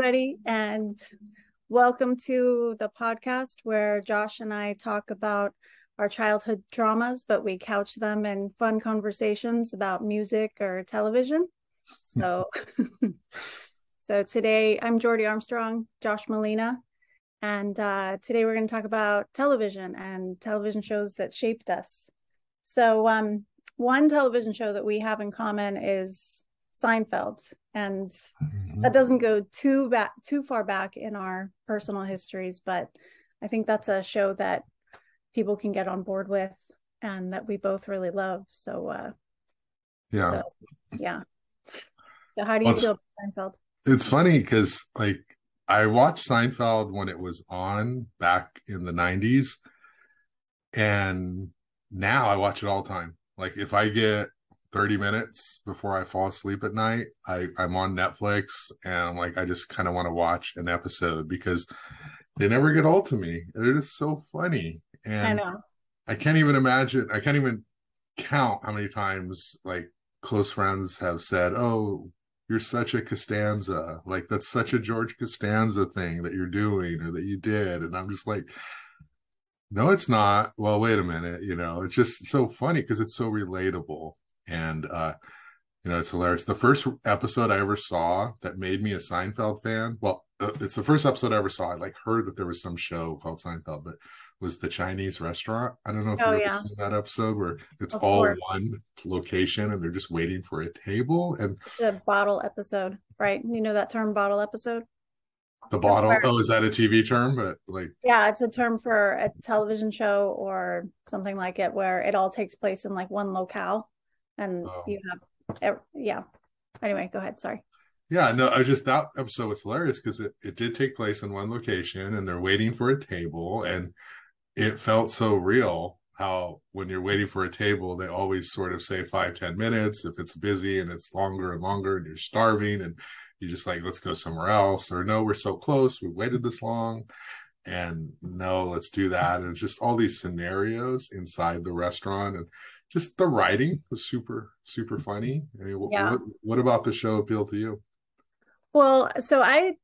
everybody, and welcome to the podcast where Josh and I talk about our childhood traumas, but we couch them in fun conversations about music or television. So, so today I'm Geordie Armstrong, Josh Molina, and today we're going to talk about television and television shows that shaped us. So, one television show that we have in common is Seinfeld, and that doesn't go too far back in our personal histories, but I think that's a show that people can get on board with and that we both really love. So Yeah. Yeah. So how do you Well, feel about Seinfeld? it's funny because I watched Seinfeld when it was on back in the 90s, and now I watch it all the time. Like if I get 30 minutes before I fall asleep at night, I'm on Netflix and I'm like, I just kind of want to watch an episode because they never get old to me. They're just so funny. I And know. I can't even imagine, I can't even count how many times like close friends have said, "Oh, you're such a Costanza. Like that's such a George Costanza thing that you're doing or that you did." And I'm just like, "No, it's not." Well, wait a minute, it's just so funny because it's so relatable. And it's hilarious. The first episode I ever saw that made me a Seinfeld fan. Well, it's the first episode I ever saw. I heard that there was some show called Seinfeld, but was the Chinese restaurant. I don't know if Oh you've ever yeah, seen that episode where it's of all course. one location and they're just waiting for a table and The bottle episode, right? You know that term, bottle episode? the That's bottle. where, Oh, is that a TV term? But yeah, it's a term for a television show or something like it where it all takes place in like one locale and oh, you yeah. Anyway, go ahead. Sorry. yeah, no, I just that episode was hilarious because it did take place in one location and they're waiting for a table and it felt so real how when you're waiting for a table they always sort of say 5-10 minutes if it's busy and it's longer and longer and you're starving and you just like let's go somewhere else or no we're so close we waited this long and no let's do that and it's just all these scenarios inside the restaurant and just the writing was super super funny. I mean, Yeah. what about the show appealed to you? Well, so I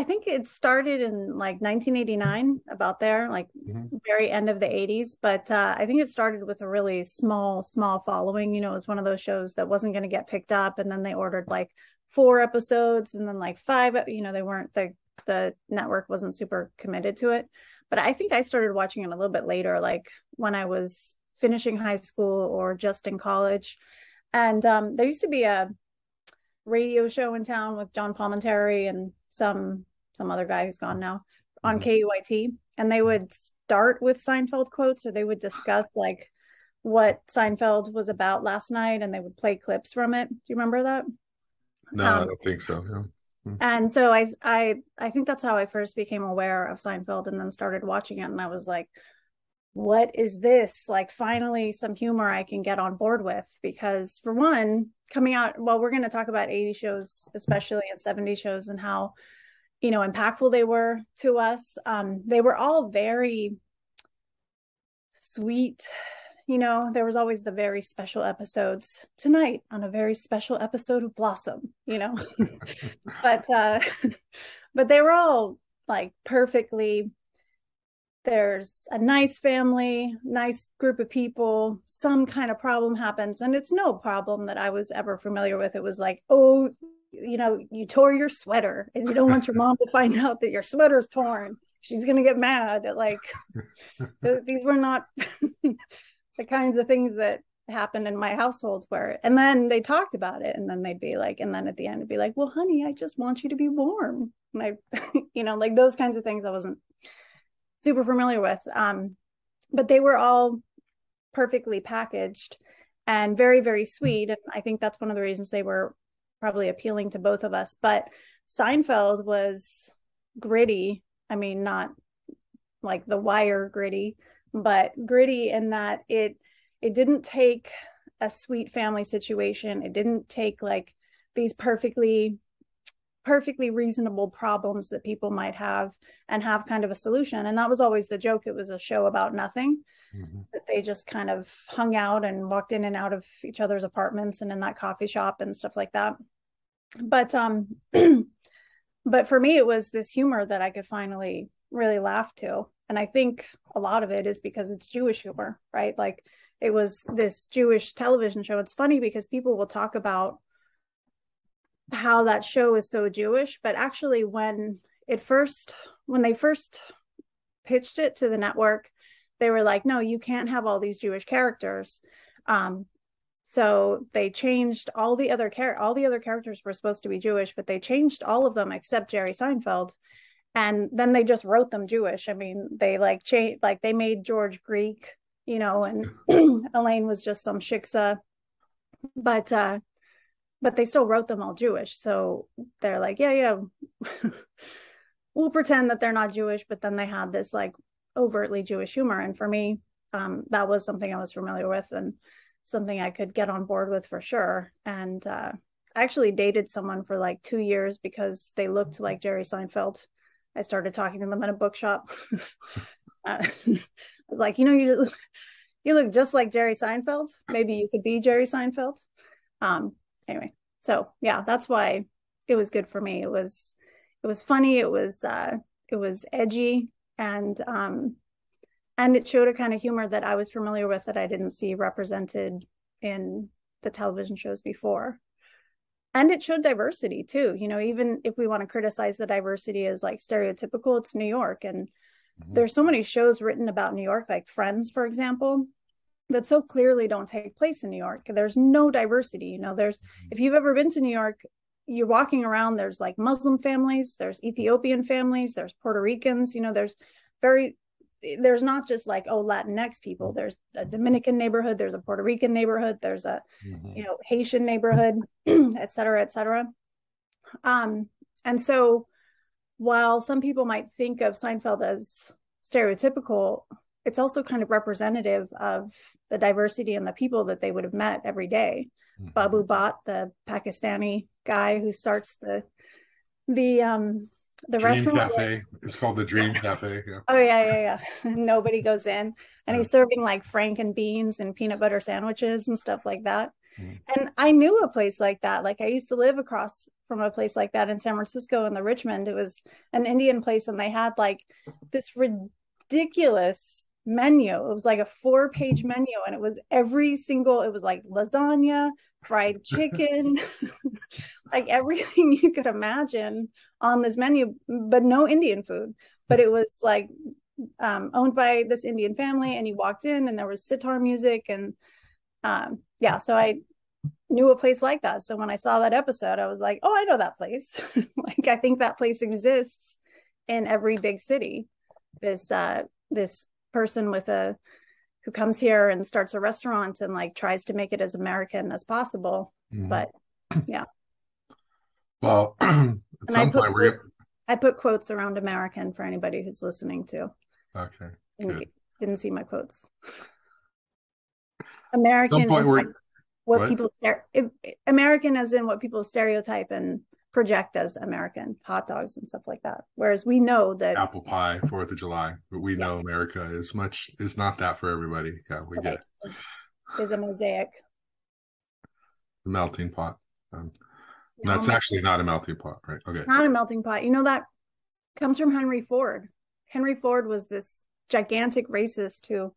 think it started in like 1989, about there, like Mm-hmm. very end of the 80s. But I think it started with a really small following. It was one of those shows that wasn't going to get picked up, and then they ordered like 4 episodes, and then like five. They weren't the network wasn't super committed to it. But I think I started watching it a little bit later, like when I was finishing high school or just in college. And there used to be a radio show in town with John Palminteri and some other guy who's gone now on Mm-hmm. KUIT, and they would start with Seinfeld quotes, or they would discuss like what Seinfeld was about last night, and they would play clips from it. Do you remember that? No, I Um, don't think so. Yeah. and so I think that's how I first became aware of Seinfeld, and then started watching it, and I was like, what is this? Like, finally some humor I can get on board with, because for one, coming out, well, we're going to talk about 80 shows especially, and 70 shows, and how impactful they were to us. They were all very sweet. There was always the very special episodes tonight on a very special episode of Blossom, but but they were all like perfectly, there's a nice family, nice group of people, some kind of problem happens, and it's no problem that I was ever familiar with. It was like, oh, you tore your sweater and you don't want your mom to find out that your sweater's torn. She's going to get mad. Like, these were not the kinds of things that happened in my household, and then they talked about it, and then they'd be like, and then at the end it'd be like, well, honey, I just want you to be warm. And like those kinds of things I wasn't super familiar with. But they were all perfectly packaged and very, very sweet. And I think that's one of the reasons they were probably appealing to both of us. But Seinfeld was gritty. I mean, not like The Wire gritty, but gritty in that it didn't take a sweet family situation. It didn't take like these perfectly reasonable problems that people might have and have kind of a solution. And that was always the joke. It was a show about nothing, Mm-hmm. that they just kind of hung out and walked in and out of each other's apartments and in that coffee shop and stuff like that. But but for me, it was this humor that I could finally really laugh to. And I think a lot of it is because it's Jewish humor, right? Like it was this Jewish television show. It's funny because people will talk about how that show is so Jewish, but actually when they first pitched it to the network, they were like, no, you can't have all these Jewish characters. So they changed all the other characters were supposed to be Jewish, but they changed all of them except Jerry Seinfeld. And then they just wrote them Jewish. I mean, they they made George Greek, and Elaine was just some shiksa, but they still wrote them all Jewish. So they're like, yeah, we'll pretend that they're not Jewish, but then they had this like overtly Jewish humor. And for me, that was something I was familiar with and something I could get on board with for sure. And I actually dated someone for like 2 years because they looked like Jerry Seinfeld. I started talking to them in a bookshop. I was like, you look just like Jerry Seinfeld. Maybe you could be Jerry Seinfeld. Anyway, so yeah, that's why it was good for me. It was funny. It was edgy, and it showed a kind of humor that I was familiar with that I didn't see represented in the television shows before. And it showed diversity too. Even if we want to criticize the diversity as like stereotypical, it's New York. And there's so many shows written about New York, like Friends, for example, that so clearly don't take place in New York. There's no diversity. If you've ever been to New York, you're walking around, there's like Muslim families, there's Ethiopian families, there's Puerto Ricans, there's not just like, Latinx people. There's a Dominican neighborhood, there's a Puerto Rican neighborhood, there's a, Haitian neighborhood, et cetera, et cetera. And so while some people might think of Seinfeld as stereotypical, it's also kind of representative of the diversity and the people that they would have met every day. Babu Bhatt, the Pakistani guy who starts the restaurant cafe. It's called the Dream Cafe. Yeah. Oh yeah. Nobody goes in, and he's serving like frank and beans and peanut butter sandwiches and stuff like that. And I knew a place like that. Like I used to live across from a place like that in San Francisco in the Richmond. It was an Indian place, and they had like this ridiculous menu. It was like a 4-page menu, and it was it was like lasagna, fried chicken, like everything you could imagine on this menu, but no Indian food. But it was like owned by this Indian family, and you walked in and there was sitar music, and so I knew a place like that. So when I saw that episode, I was like, oh, I know that place. Like I think that place exists in every big city. This person who comes here and starts a restaurant and like tries to make it as American as possible. But yeah. Well, at some point I put quotes around American for anybody who's listening too. Okay. Didn't see my quotes. American is like what people American as in what people stereotype and project as American, hot dogs and stuff like that. Whereas we know that apple pie, 4th of July, but we know America is not that for everybody. Yeah, we get it. Is a mosaic. The melting pot. That's actually not a melting pot, right? Okay. Not a melting pot. That comes from Henry Ford. Henry Ford was this gigantic racist who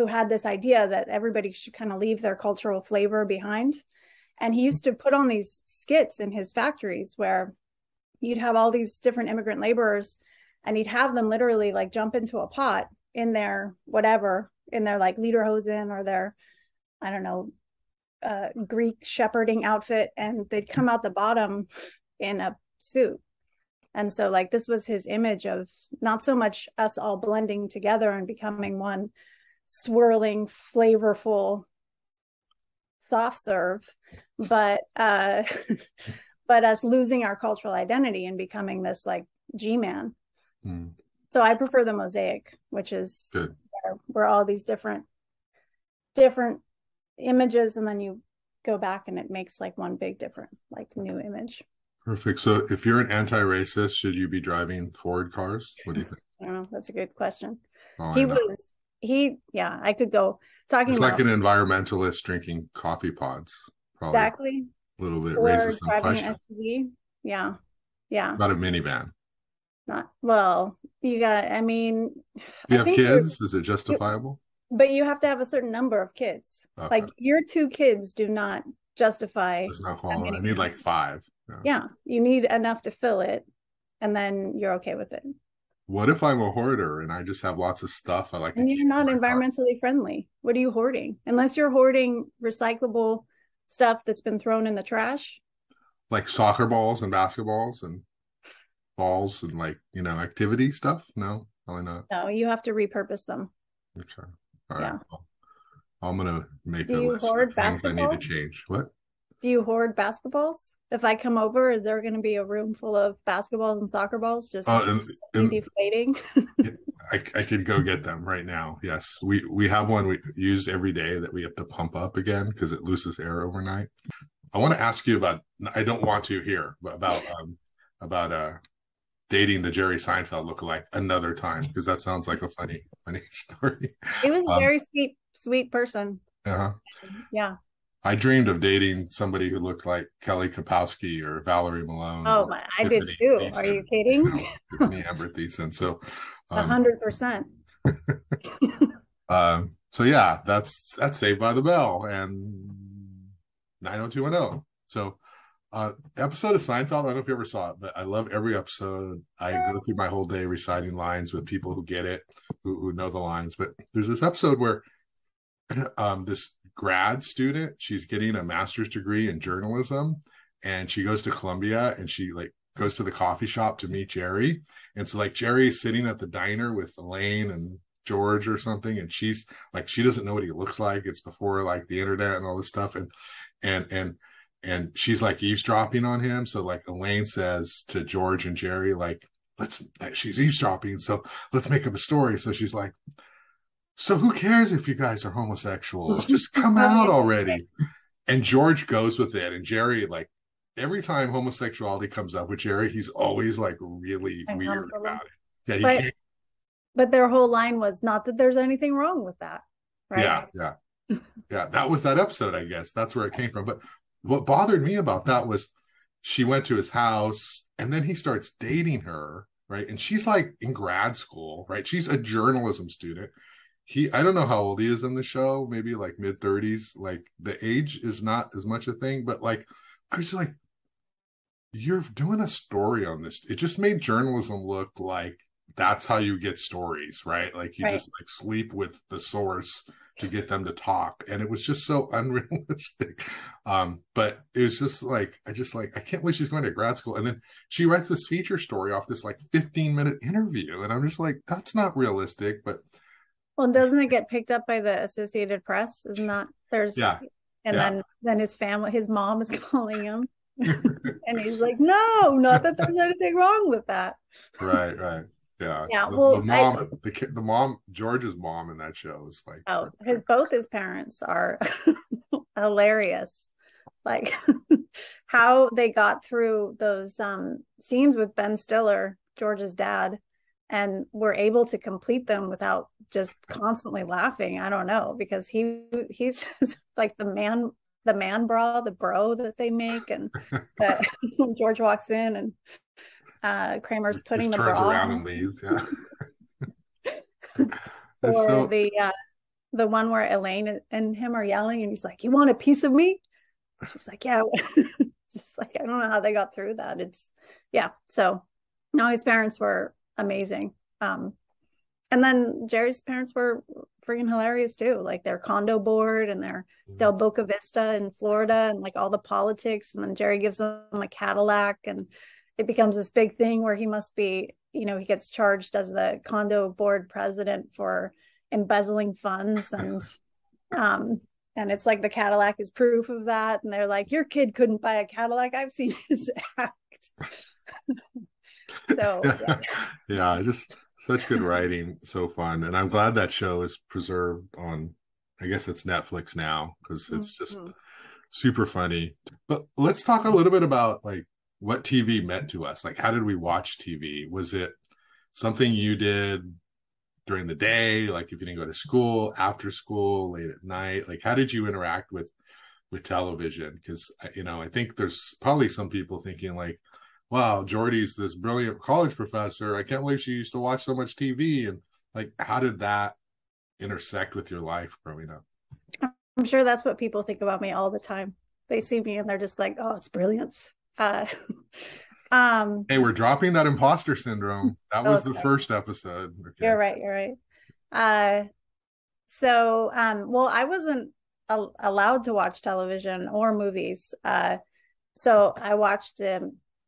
had this idea that everybody should kind of leave their cultural flavor behind. And he used to put on these skits in his factories where you'd have all these different immigrant laborers, and he'd have them literally like jump into a pot in their like lederhosen or their, I don't know, Greek shepherding outfit, and they'd come out the bottom in a suit. And so like this was his image of not so much us all blending together and becoming one swirling, flavorful soft serve, but us losing our cultural identity and becoming this like G-man. So I prefer the mosaic, which is where all these different images, and then you go back and it makes like one big different like new image. Perfect. So if you're an anti-racist, should you be driving Ford cars? What do you think? I don't know. That's a good question. I could go talking it's about like an environmentalist drinking coffee pods. Probably exactly. A little bit Or racist driving in an SUV. Yeah. Yeah. About a minivan. Not well, you got, I mean, You I have think kids? Is it justifiable? but you have to have a certain number of kids. Okay. Like your two kids do not justify That's not a qualified. I need minivan. like five. Yeah. Yeah, you need enough to fill it, and then you're okay with it. What if I'm a hoarder and I just have lots of stuff I like to And keep you're in not my car? environmentally friendly. What are you hoarding? Unless you're hoarding recyclable stuff that's been thrown in the trash. Like soccer balls and basketballs and balls and like, activity stuff? No, probably not. No, you have to repurpose them. Okay. All right. Yeah. Well, I'm gonna make Do a you list of hoard things I need to basketballs? change. What? Do you hoard basketballs? If I come over, is there going to be a room full of basketballs and soccer balls just deflating? I could go get them right now. Yes, we have one we use every day that we have to pump up again because it loses air overnight. I want to ask you about. I don't want to here, but about dating the Jerry Seinfeld lookalike another time because that sounds like a funny story. He was a very sweet person. Uh-huh. Yeah. I dreamed of dating somebody who looked like Kelly Kapowski or Valerie Malone. Oh, or I did too. Thiessen, Are you kidding? Tiffany Amber Thiessen. So, 100%. So yeah, that's Saved by the Bell and 90210. So, episode of Seinfeld. I don't know if you ever saw it, but I love every episode. I go through my whole day reciting lines with people who get it, who know the lines. But there's this episode where this grad student, she's getting a master's degree in journalism, and she goes to Columbia, and she like goes to the coffee shop to meet Jerry. And so like Jerry is sitting at the diner with Elaine and George or something, and she's like, she doesn't know what he looks like. It's before like the internet and all this stuff, and she's like eavesdropping on him. So like Elaine says to George and Jerry, like, she's eavesdropping, so let's make up a story. So she's like, so who cares if you guys are homosexuals? Just come out already. And George goes with it. And Jerry, like, every time homosexuality comes up with Jerry, he's always like really weird about it. Yeah, but their whole line was not that there's anything wrong with that. Right? Yeah. That was that episode, I guess. That's where it came from. But what bothered me about that was she went to his house and then he starts dating her, right? And she's like in grad school, right? She's a journalism student. I don't know how old he is in the show, maybe like mid-30s. Like the age is not as much a thing, but like I was like, you're doing a story on this. It just made journalism look like that's how you get stories, right? Like you just like sleep with the source to get them to talk. And it was just so unrealistic. But it was just like, I can't believe she's going to grad school. And then she writes this feature story off this like 15-minute interview. And I'm just like, that's not realistic. But well, doesn't it get picked up by the Associated Press? Isn't that then his family, his mom is calling him. And he's like, no, not that there's anything wrong with that. Right. Yeah. The mom, George's mom in that show is like, both his parents are hilarious. Like how they got through those scenes with Ben Stiller, George's dad, and were able to complete them without just constantly laughing. I don't know, because he's just like the man bra, the bro that they make, and George walks in and Kramer's putting the turns bra around on. and leaves. Yeah. Or the one where Elaine and him are yelling, and he's like, "You want a piece of me?" She's like, "Yeah." Just like, I don't know how they got through that. So no, his parents were amazing. And then Jerry's parents were freaking hilarious too. Like their condo board and their Del Boca Vista in Florida and like all the politics. And then Jerry gives them a Cadillac and it becomes this big thing where he must be, he gets charged as the condo board president for embezzling funds. And it's like the Cadillac is proof of that. And they're like, your kid couldn't buy a Cadillac. I've seen his act. So yeah, just such good writing, so fun. And I'm glad that show is preserved on, I guess it's Netflix now, because it's just super funny. But let's talk a little bit about like what TV meant to us. Like, how did we watch TV? Was it something you did during the day, like if you didn't go to school, after school, late at night? Like, how did you interact with television? Because I think there's probably some people thinking like, wow, Geordie's this brilliant college professor. I can't believe she used to watch so much TV. And like, how did that intersect with your life growing up? I'm sure that's what people think about me all the time. They see me and they're just like, oh, it's brilliance. Uh, Hey, we're dropping that imposter syndrome. That oh, was the sorry. first episode. Okay. You're right. You're right. Well, I wasn't allowed to watch television or movies. So I watched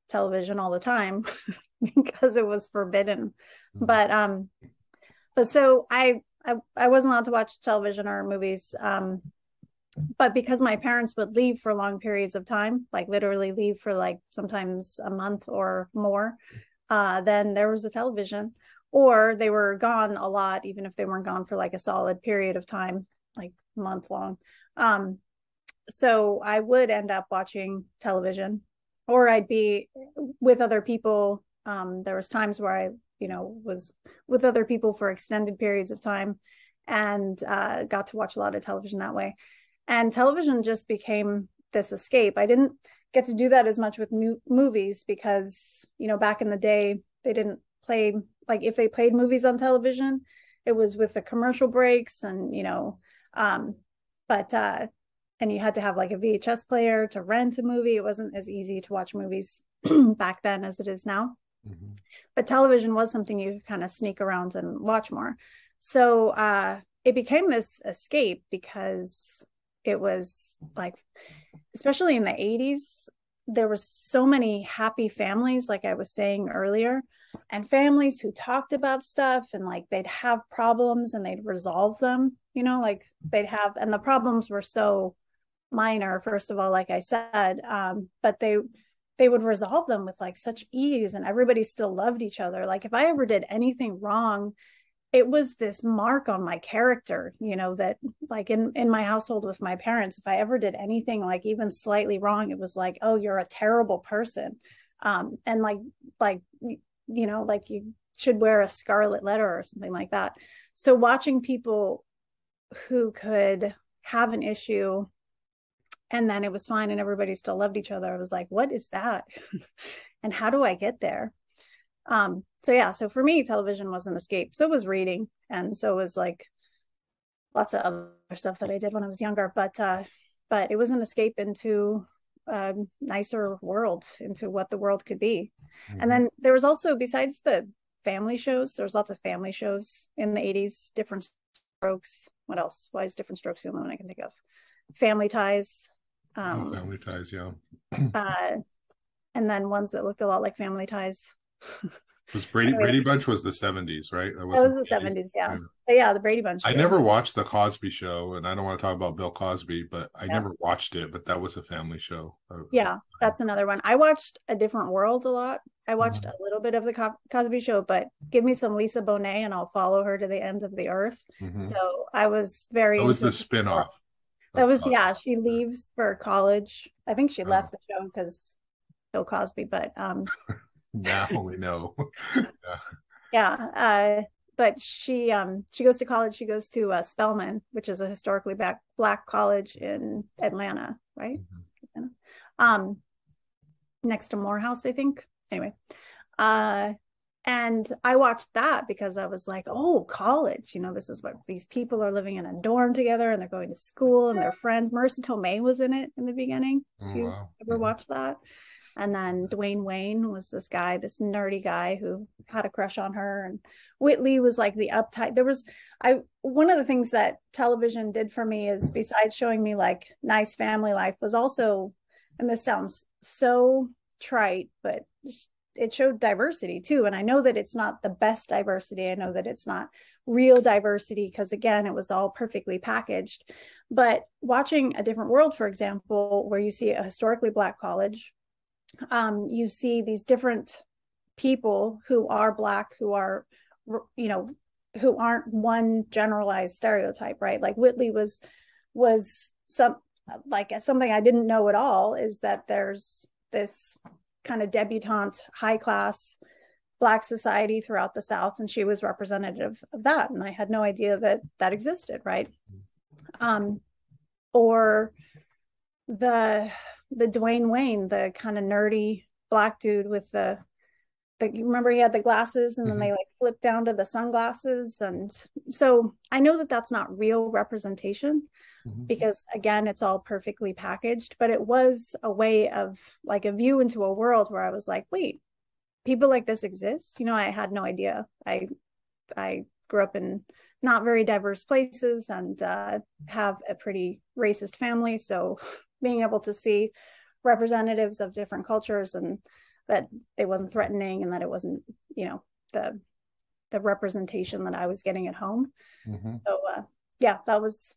television all the time because it was forbidden. But so I wasn't allowed to watch television or movies. But because my parents would leave for long periods of time, like literally leave for like sometimes a month or more, then there was the television, or they were gone a lot, even if they weren't gone for like a solid period of time, like month long. So I would end up watching television, or I'd be with other people. There was times where I, was with other people for extended periods of time, and got to watch a lot of television that way. And television just became this escape. I didn't get to do that as much with movies because, back in the day, they didn't play, like if they played movies on television, it was with the commercial breaks and, but and you had to have like a VHS player to rent a movie. It wasn't as easy to watch movies back then as it is now. But television was something you could kind of sneak around and watch more. So it became this escape because it was like, especially in the 80s, there were so many happy families, like I was saying earlier, and families who talked about stuff and like they'd have problems and they'd resolve them, like and the problems were so minor, first of all, like I said, but they would resolve them with like such ease, and everybody still loved each other. Like if I ever did anything wrong, it was this mark on my character, that like in my household with my parents, if I ever did anything like even slightly wrong, it was like, oh, you're a terrible person. And like you should wear a scarlet letter or something like that. So watching people who could have an issue and then it was fine and everybody still loved each other, I was like, what is that? And how do I get there? So for me, television was an escape. So was reading, and so was like lots of other stuff that I did when I was younger. But it was an escape into a nicer world, into what the world could be. And then there was also, besides the family shows, there was lots of family shows in the 80s, Different Strokes. What else? Why is Different Strokes the only one I can think of? Family Ties. Family Ties, yeah. And then ones that looked a lot like Family Ties. Was Brady Bunch was the 70s, right? That was the 70s, yeah. But yeah, the Brady Bunch. I never watched the Cosby Show, and I don't want to talk about Bill Cosby, but I never watched it. But that was a family show. Yeah, that's another one. I watched A Different World a lot. I watched a little bit of the Cosby Show, but give me some Lisa Bonet and I'll follow her to the ends of the earth. So I was very. That was the spinoff. That was She leaves for college. I think she left the show because Bill Cosby, but now we know. But she goes to college. She goes to Spelman, which is a historically black college in Atlanta, right? Next to Morehouse, I think. Anyway, and I watched that because I was like, oh, college, this is what these people are living in a dorm together and they're going to school and they're friends. Marissa Tomei was in it in the beginning. You ever watched that? And then Dwayne Wayne was this guy, this nerdy guy who had a crush on her. And Whitley was like the uptight. One of the things that television did for me is, besides showing me like nice family life, was also, and this sounds so trite, but it showed diversity too. And I know that it's not the best diversity. I know that it's not real diversity because, again, it was all perfectly packaged. But watching A Different World, for example, where you see a historically black college, you see these different people who are black, who are, who aren't one generalized stereotype, right? Like Whitley was something I didn't know at all, is that there's this kind of debutante, high class black society throughout the South, and she was representative of that, and I had no idea that existed, right? Or the Dwayne Wayne, the kind of nerdy black dude with you remember he had the glasses and then they like flipped down to the sunglasses. And so I know that that's not real representation because again, it's all perfectly packaged, but it was a way of like a view into a world where I was like, wait, people like this exist. You know, I had no idea. I grew up in not very diverse places and have a pretty racist family. So being able to see representatives of different cultures and that it wasn't threatening and that it wasn't, you know, the representation that I was getting at home. So yeah, that was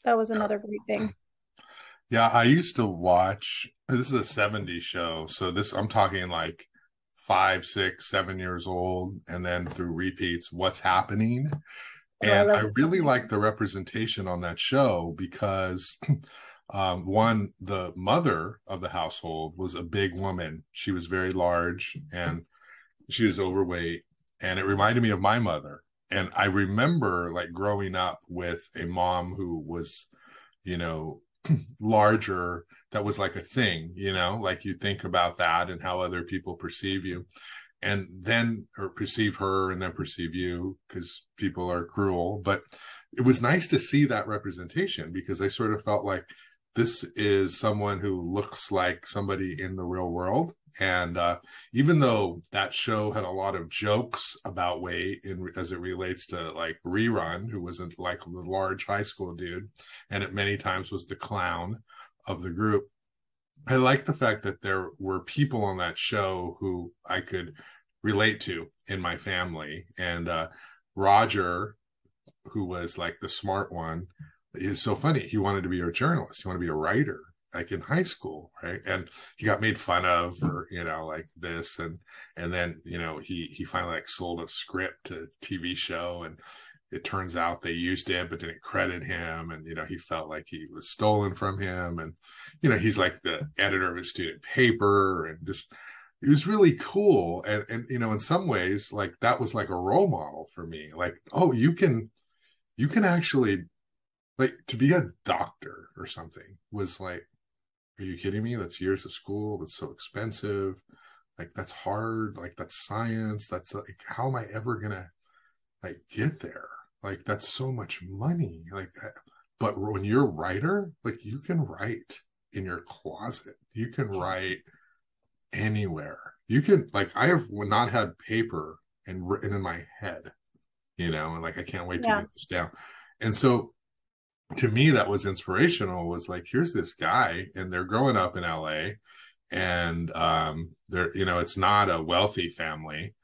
another great thing. Yeah, I used to watch, this is a 70s show. So I'm talking like 5, 6, 7 years old, and then through repeats, What's Happening. And I really like the representation on that show because one, the mother of the household was a big woman. She was very large and she was overweight. And it reminded me of my mother. And I remember like growing up with a mom who was, you know, larger. That was like a thing, you know, like you think about that and how other people perceive you. And then, or perceive her and then perceive you, because people are cruel. But it was nice to see that representation because I sort of felt like this is someone who looks like somebody in the real world. And even though that show had a lot of jokes about weight as it relates to like Rerun, who wasn't like the large high school dude, and it many times was the clown of the group, I like the fact that there were people on that show who I could relate to in my family. And Roger, who was like the smart one, is so funny. He wanted to be a journalist. He wanted to be a writer, like in high school, right? And he got made fun of for, you know, like this. And then, you know, he finally like sold a script to a TV show, and it turns out they used it, but didn't credit him. And, you know, he felt like he was stolen from him. And, you know, he's like the editor of his student paper, and just, it was really cool. And, you know, in some ways, like that was like a role model for me. Like, oh, you can actually, like, to be a doctor or something was like, are you kidding me? That's years of school. That's so expensive. Like, that's hard. Like, that's science. That's like, how am I ever going to like get there? Like, that's so much money. Like, but when you're a writer, like you can write in your closet. You can write anywhere. You can, like, I have not had paper and written in my head, you know, and like, I can't wait to get this down. And so to me, that was inspirational, was like, here's this guy and they're growing up in LA, and they're, you know, it's not a wealthy family,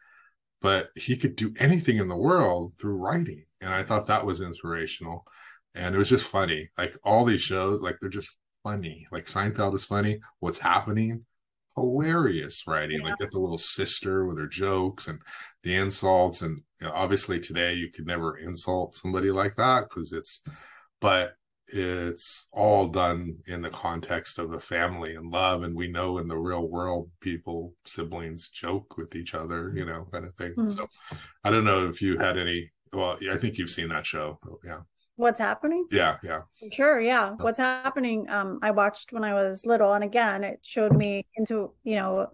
but he could do anything in the world through writing. And I thought that was inspirational. And it was just funny. Like all these shows, like they're just funny. Like Seinfeld is funny. What's Happening? Hilarious writing. Like get the little sister with her jokes and the insults. And you know, obviously today you could never insult somebody like that because but it's all done in the context of a family and love. And we know in the real world, siblings joke with each other, you know, kind of thing. So I don't know if you had any, well, I think you've seen that show. Yeah. What's Happening? Yeah. Sure, yeah. What's Happening? I watched when I was little, and again, it showed me into, you know,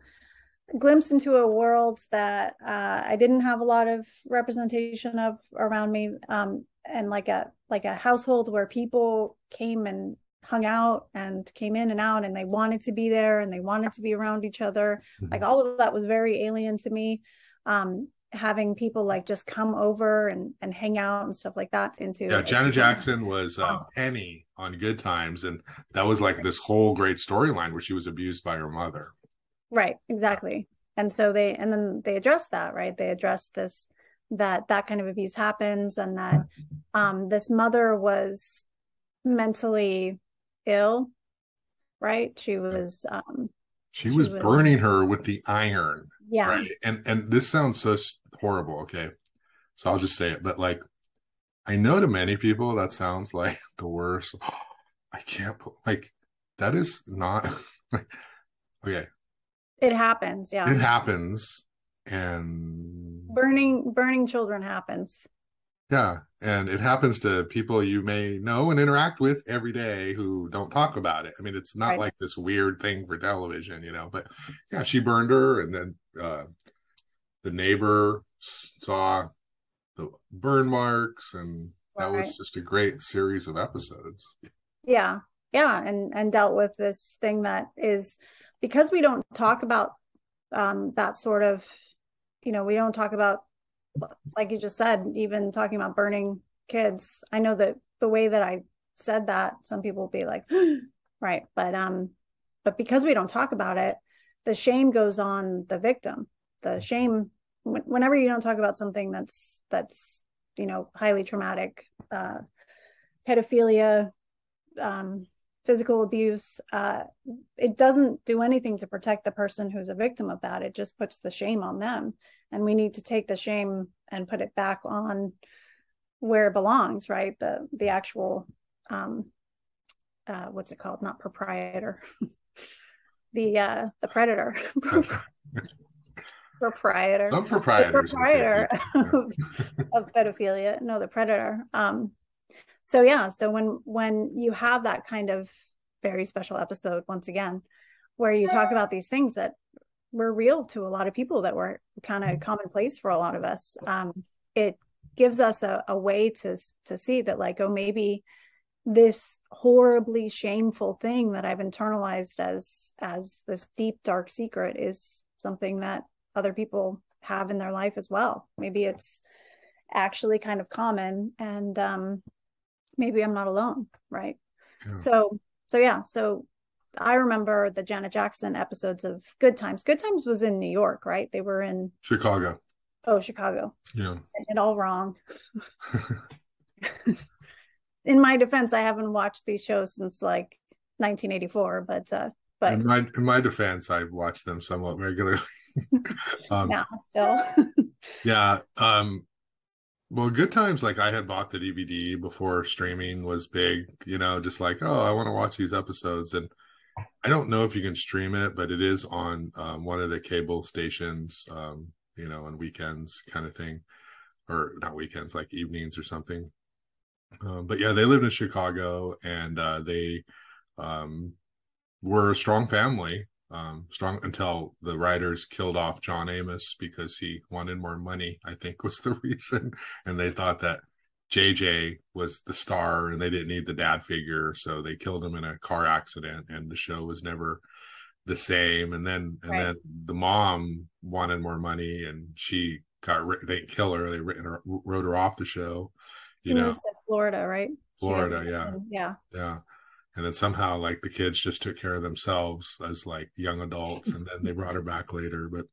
a glimpse into a world that I didn't have a lot of representation of around me. And like a household where people came and hung out and came in and out, and they wanted to be there and they wanted to be around each other. Like all of that was very alien to me. Having people like just come over and hang out and stuff like that Janet Jackson was Penny on Good Times, and that was like this whole great storyline where she was abused by her mother. Right, exactly. And so then they address that, right? They address this, that kind of abuse happens, and that this mother was mentally ill, right? She was burning her with the iron. Yeah. Right. And this sounds so horrible. Okay. So I'll just say it. But like, I know to many people that sounds like the worst. I can't, like, that is not okay. It happens. Yeah. It happens. And burning children happens. Yeah, and it happens to people you may know and interact with every day who don't talk about it. I mean, it's not Right. like this weird thing for television, but yeah, she burned her, and then the neighbor saw the burn marks, and that Right. was just a great series of episodes. Yeah. Yeah. And dealt with this thing that is, because we don't talk about that sort of, we don't talk about, like you just said, even talking about burning kids. I know that the way that I said that, some people will be like, right. But because we don't talk about it, the shame goes on the victim. The shame, whenever you don't talk about something that's highly traumatic, pedophilia, um, physical abuse, it doesn't do anything to protect the person who's a victim of that. It just puts the shame on them. And we need to take the shame and put it back on where it belongs, right? The actual, what's it called? Not proprietor, the predator. Proprietor. Some The proprietors would say proprietor people. of pedophilia. No, the predator. So yeah, so when you have that kind of very special episode, once again, where you talk about these things that were real to a lot of people, that were kind of commonplace for a lot of us, it gives us a way to see that, like, oh, maybe this horribly shameful thing that I've internalized as this deep dark secret is something that other people have in their life as well. Maybe it's actually kind of common, and maybe I'm not alone, right? Yeah. So I remember the Janet Jackson episodes of Good Times. Good Times was in New York, right? They were in Chicago. Chicago. Yeah. It all wrong. In my defense, I haven't watched these shows since like 1984, but In my defense, I've watched them somewhat regularly. yeah, still. Yeah. Well, Good Times, like I had bought the DVD before streaming was big, just like, oh, I want to watch these episodes. And I don't know if you can stream it, but it is on one of the cable stations, on weekends kind of thing, or not weekends, like evenings or something. But yeah, they lived in Chicago, and they um, were a strong family, strong until the writers killed off John Amos because he wanted more money, I think was the reason. And they thought that JJ was the star and they didn't need the dad figure. So they killed him in a car accident, and the show was never the same. And then Right. the mom wanted more money, and they didn't kill her. They wrote her off the show, She moves to Florida, right? She ends Florida. up Yeah. yeah. Yeah. And then somehow, like, the kids just took care of themselves as like young adults, and then they brought her back later. But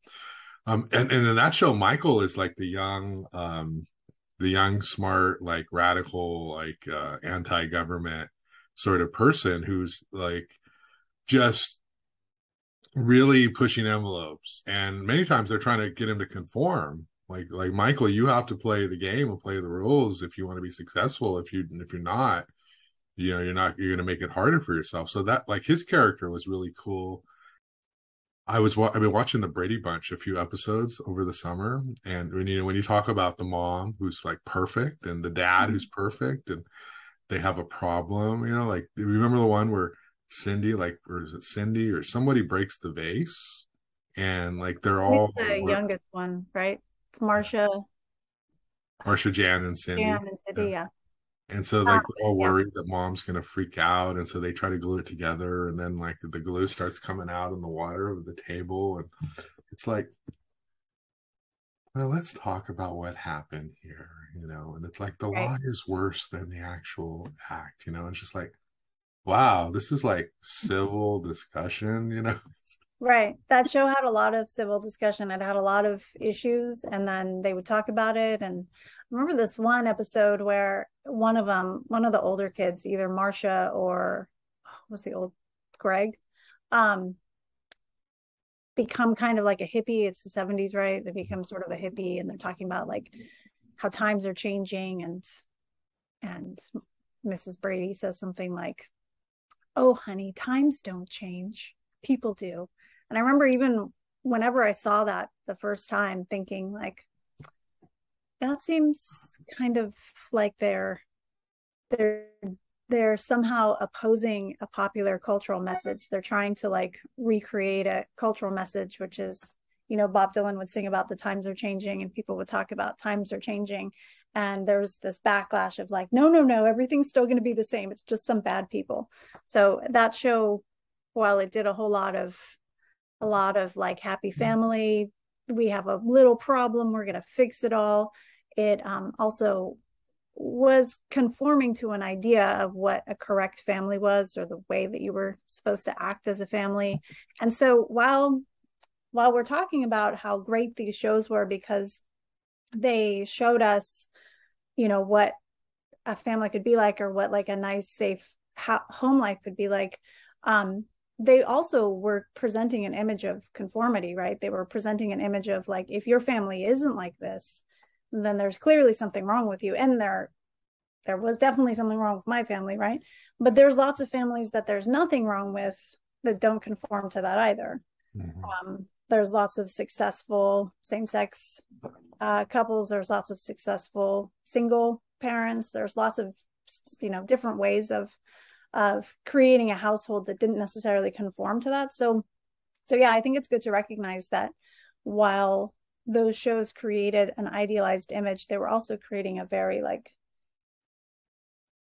and in that show, Michael is like the young, smart, like radical, like anti-government sort of person who's like just really pushing envelopes. And many times they're trying to get him to conform. Like Michael, you have to play the game and play the rules if you want to be successful. If you're not, you're going to make it harder for yourself. So that, like, his character was really cool. I've been watching the Brady Bunch a few episodes over the summer, and when you talk about the mom who's like perfect and the dad who's perfect, and they have a problem, like, do you remember the one where Cindy, like, or is it Cindy or somebody breaks the vase, and like they're all The youngest one, right? It's Marsha, Marsha, Jan, and Cindy. Jan, and Cindy, Yeah. yeah. And so, like, they're all Yeah. worried that mom's gonna freak out, and so they try to glue it together, and then like the glue starts coming out in the water of the table, and it's like, well, let's talk about what happened here, and it's like the Right. lie is worse than the actual act, it's just like, wow, this is like civil discussion. Right. That show had a lot of civil discussion. It had a lot of issues, and then they would talk about it. And I remember this one episode where one of the older kids, either Marcia or was the old Greg, um, become kind of like a hippie. It's the 70s, right? They become sort of a hippie, and they're talking about like how times are changing, and Mrs. Brady says something like, "Oh, honey, times don't change. People do." And I remember even whenever I saw that the first time thinking like, that seems kind of like they're they're somehow opposing a popular cultural message. They're trying to like recreate a cultural message, which is, Bob Dylan would sing about the times are changing and people would talk about times are changing. And there's this backlash of like, no, no, no, everything's still going to be the same. It's just some bad people. So that show, while it did a lot of like happy family, we have a little problem, we're going to fix it all. It also was conforming to an idea of what a correct family was, or the way that you were supposed to act as a family. And so while we're talking about how great these shows were because they showed us, what a family could be like, or what like a nice, safe home life could be like, they also were presenting an image of conformity, right? They were presenting an image of like, if your family isn't like this, then there's clearly something wrong with you. And there was definitely something wrong with my family, right? But there's lots of families that there's nothing wrong with that don't conform to that either. There's lots of successful same-sex couples. There's lots of successful single parents. There's lots of, different ways of creating a household that didn't necessarily conform to that. So yeah, I think it's good to recognize that while those shows created an idealized image, they were also creating a very like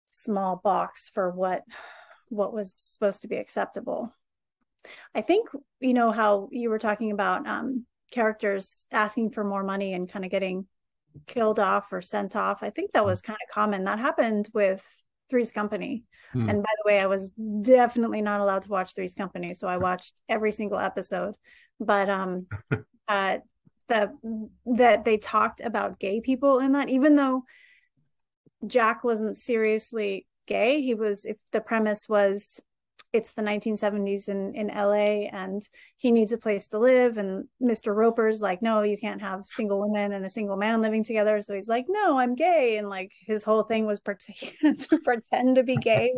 small box for what was supposed to be acceptable. I think, how you were talking about characters asking for more money and kind of getting killed off or sent off. I think that was kind of common. That happened with Three's Company. And by the way, I was definitely not allowed to watch Three's Company, so I watched every single episode. But that they talked about gay people in that, even though Jack wasn't seriously gay. If the premise was it's the 1970s in LA and he needs a place to live, and Mr. Roper's like, no, you can't have single women and a single man living together. So he's like, no, I'm gay. And like his whole thing was to pretend to be gay,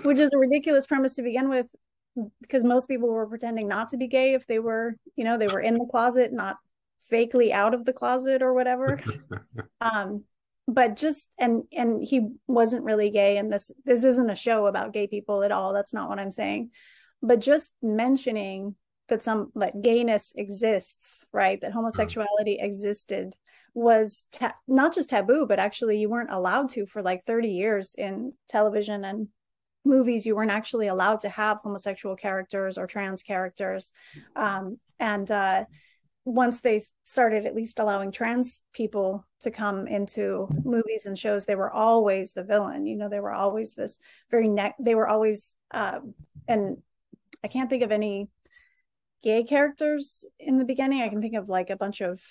which is a ridiculous premise to begin with, because most people were pretending not to be gay if they were, they were in the closet, not fakely out of the closet or whatever. But just and he wasn't really gay, and this isn't a show about gay people at all. That's not what I'm saying. But just mentioning that gayness exists, right? That homosexuality existed was not just taboo, but actually you weren't allowed to for like 30 years in television and movies. You weren't actually allowed to have homosexual characters or trans characters. Once they started at least allowing trans people to come into movies and shows, they were always the villain. They were always this they were always, and I can't think of any gay characters in the beginning. I can think of like a bunch of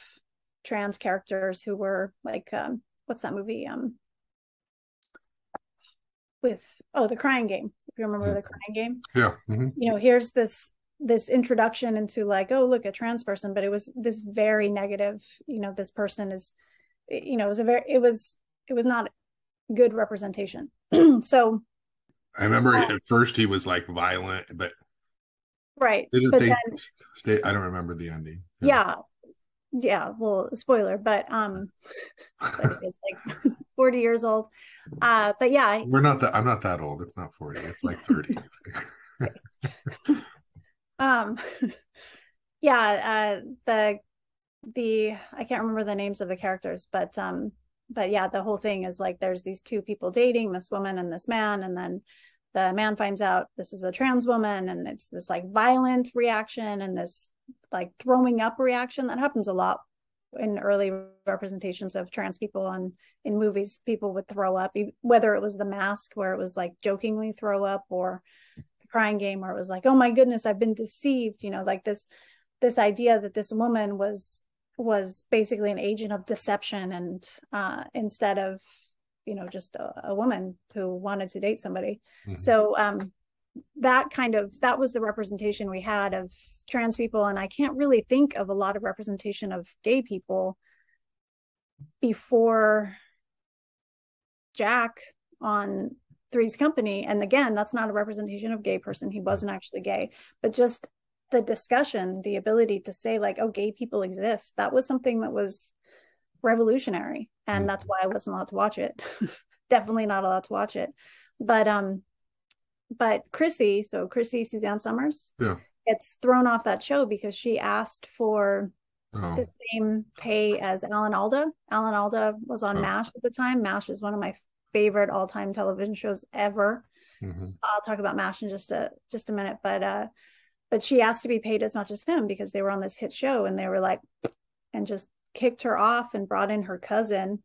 trans characters who were like, what's that movie? With, The Crying Game. If you remember The Crying Game. Yeah. Here's this introduction into like, oh, look, a trans person, but it was this very negative, this person is, it was not good representation. So I remember at first he was like violent, but right. But then, I don't remember the ending. Yeah. Well, spoiler, but it's like 40 years old. But yeah, I'm not that old. It's not 40. It's like 30. Yeah, the I can't remember the names of the characters, but yeah, the whole thing is like there's these two people dating, this woman and this man, and then the man finds out this is a trans woman, and it's this like violent reaction and this like throwing up reaction that happens a lot in early representations of trans people in movies. People would throw up, whether it was The Mask, where it was like jokingly throw up, or The Crying Game, where it was like, oh my goodness, I've been deceived. Like this idea that this woman was basically an agent of deception, and instead of just a woman who wanted to date somebody. So that was the representation we had of trans people, and I can't really think of a lot of representation of gay people before Jack on Three's Company. And again, that's not a representation of gay person. He wasn't actually gay, but just the discussion, the ability to say like, oh, gay people exist. That was something that was revolutionary, and that's why I wasn't allowed to watch it. Definitely not allowed to watch it. But Chrissy, Suzanne Somers, Yeah. gets thrown off that show because she asked for Oh. the same pay as Alan Alda. Alan Alda was on MASH at the time. MASH is one of my favorite all-time television shows ever. I'll talk about MASH in just a minute, but she asked to be paid as much as him because they were on this hit show, and they were like, and just kicked her off and brought in her cousin.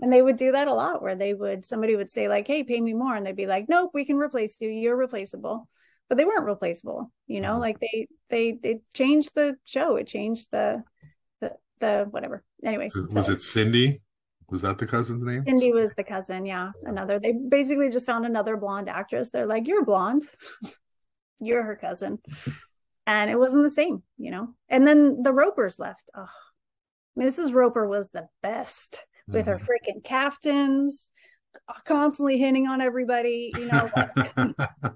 And they would do that a lot, where somebody would say like, hey, pay me more, and they'd be like, nope, we can replace you, you're replaceable. But they weren't replaceable, like they changed the show. It changed the whatever. Anyway, was it Cindy? Was that the cousin's name? Cindy was the cousin. Yeah. They basically just found another blonde actress. They're like, you're blonde, you're her cousin. And it wasn't the same, and then the Ropers left. Oh, Mrs. Roper was the best with her freaking caftans, constantly hitting on everybody,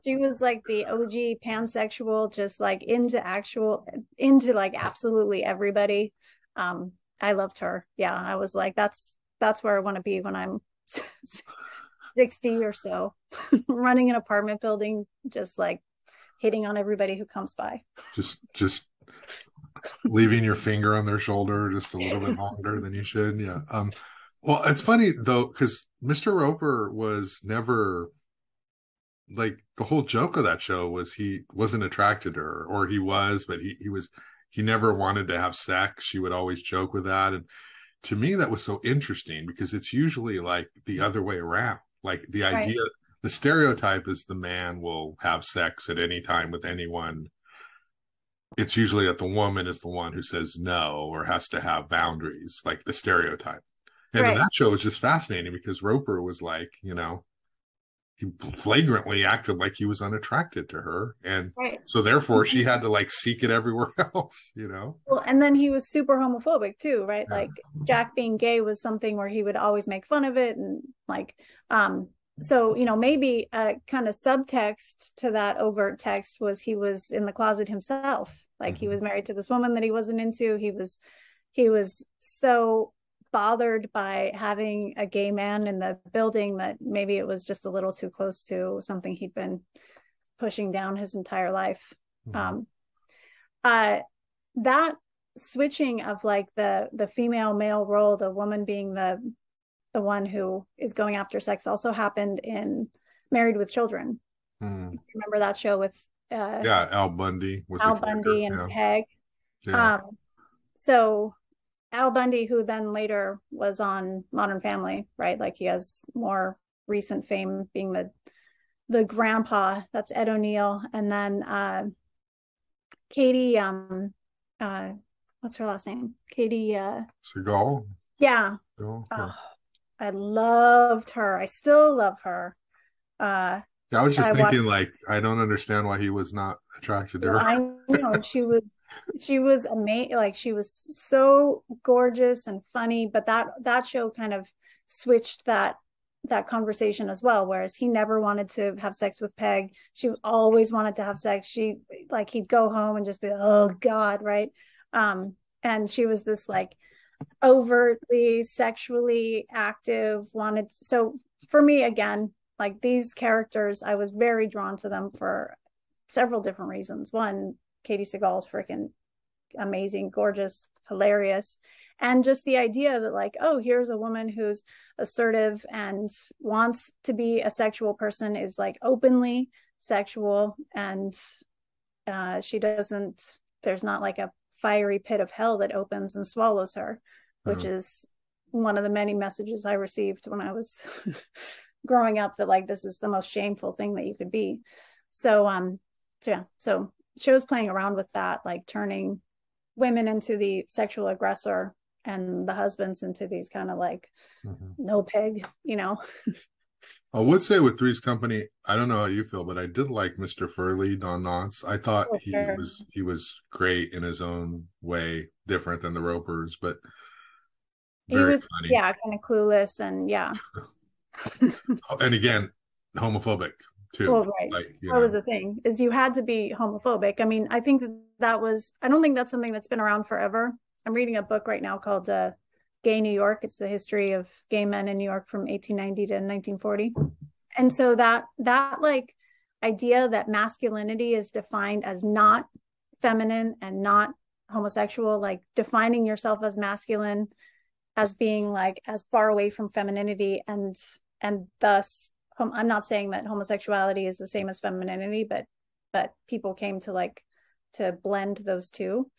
she was like the OG pansexual, just like into like absolutely everybody. I loved her. Yeah, I was like, that's where I want to be when I'm 60 or so, running an apartment building, just like hitting on everybody who comes by. Just leaving your finger on their shoulder just a little bit longer than you should. Yeah. Well, it's funny though, because Mr. Roper was never, like, the whole joke of that show was he wasn't attracted to her, or he was, but he never wanted to have sex. She would always joke with that. And to me, that was so interesting, because it's usually like the other way around. Like the idea, the stereotype is the man will have sex at any time with anyone. It's usually that the woman is the one who says no or has to have boundaries, like the stereotype. And then that show was just fascinating because Roper was like, he flagrantly acted like he was unattracted to her. And so therefore she had to like seek it everywhere else, Well, and then he was super homophobic too, right? Yeah. Like Jack being gay was something where he would always make fun of it. And like, so, maybe a kind of subtext to that overt text was he was in the closet himself. Like he was married to this woman that he wasn't into. He was so bothered by having a gay man in the building that maybe it was just a little too close to something he'd been pushing down his entire life. That switching of like the female male role, the woman being the one who is going after sex, also happened in Married with Children. Remember that show with Al Bundy and Peg. So Al Bundy, who then later was on Modern Family, right? Like he has more recent fame being the grandpa. That's Ed O'Neill. And then Katie, what's her last name? Katie Seagal. Yeah. I loved her. I still love her. I was just thinking, like, I don't understand why he was not attracted to her. I know she was amazing. Like she was so gorgeous and funny, but that show kind of switched that conversation as well. Whereas he never wanted to have sex with Peg. She always wanted to have sex. He'd go home and just be, oh God. Right. And she was this like overtly sexually active, so for me, again, like these characters, I was very drawn to them for several different reasons. One, Katie Seagal is freaking amazing, gorgeous, hilarious. And just the idea that like, oh, here's a woman who's assertive and wants to be a sexual person, is like openly sexual. And there's not like a fiery pit of hell that opens and swallows her, which is one of the many messages I received when I was growing up, that like, this is the most shameful thing that you could be. So shows playing around with that, like turning women into the sexual aggressor and the husbands into these kind of like no peg, I would say with Three's Company, I don't know how you feel, but I did like Mr. Furley, Don Knotts. I thought he was great in his own way, different than the Ropers, but very funny. Yeah, kind of clueless and yeah. And again, homophobic too. Well, right. Like, that was the thing, is you had to be homophobic. I mean, I think I don't think that's something that's been around forever. I'm reading a book right now called Gay New York. It's the history of gay men in New York from 1890 to 1940. And so that like idea that masculinity is defined as not feminine and not homosexual, like defining yourself as masculine as being like as far away from femininity, and thus I'm not saying that homosexuality is the same as femininity, but people came to like to blend those two.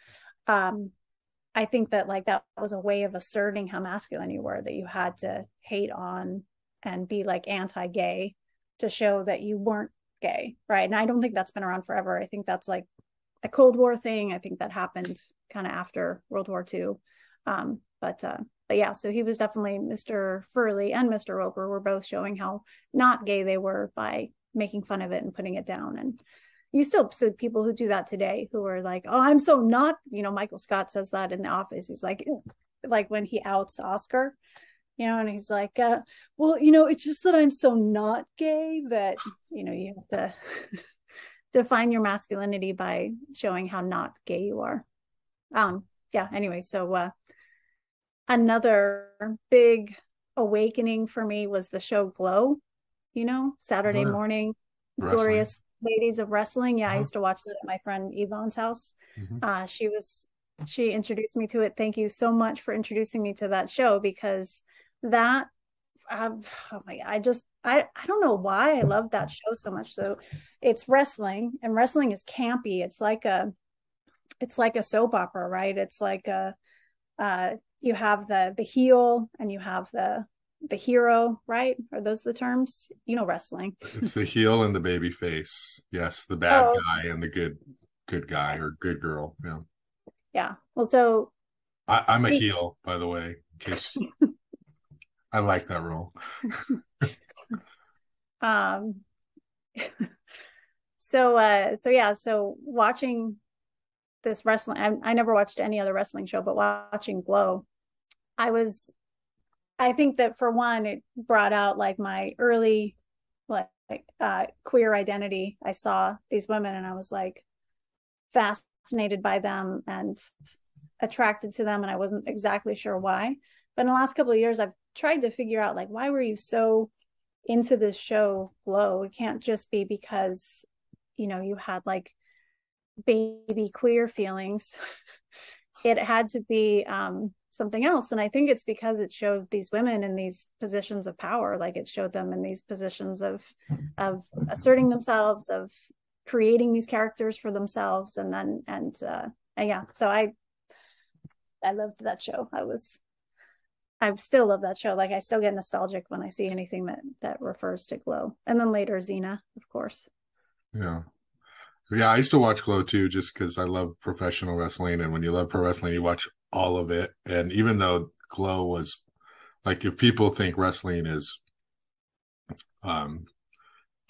I think that like that was a way of asserting how masculine you were, that you had to hate on and be like anti-gay to show that you weren't gay, right? And I don't think that's been around forever. I think that's like a Cold War thing. I think that happened kind of after World War II. But yeah, so he was definitely Mr. Furley, and Mr. Roper were both showing how not gay they were by making fun of it and putting it down. And you still see people who do that today who are like, oh, I'm so not, Michael Scott says that in The Office. He's like when he outs Oscar, and he's like, well, it's just that I'm so not gay that, you have to define your masculinity by showing how not gay you are. Yeah, anyway, so another big awakening for me was the show Glow, Saturday morning, wrestling. Glorious Ladies of Wrestling. Yeah, I used to watch that at my friend Yvonne's house. She introduced me to it. Thank you so much for introducing me to that show, because that I don't know why I love that show so much. So it's wrestling, and wrestling is campy. It's like a soap opera, right? It's like you have the heel and you have the hero, right? Are those the terms? Wrestling. It's the heel and the baby face. Yes, the bad guy and the good guy or good girl. Yeah. Yeah. Well, so I'm a heel, by the way, in case I like that role. So watching this wrestling, I never watched any other wrestling show, but watching Glow, I think that for one, it brought out like my early queer identity. I saw these women and I was like fascinated by them and attracted to them, and I wasn't exactly sure why. But in the last couple of years, I've tried to figure out like, why were you so into this show Glow? It can't just be because you had like baby queer feelings. It had to be something else. And I think it's because it showed these women in these positions of power. Like it showed them in these positions of asserting themselves, of creating these characters for themselves. And yeah, so I loved that show. I still love that show. Like I still get nostalgic when I see anything that refers to Glow. And then later Xena, of course. Yeah. Yeah, I used to watch Glow too, just because I love professional wrestling. And when you love pro wrestling, you watch all of it. And even though Glow was like, if people think wrestling is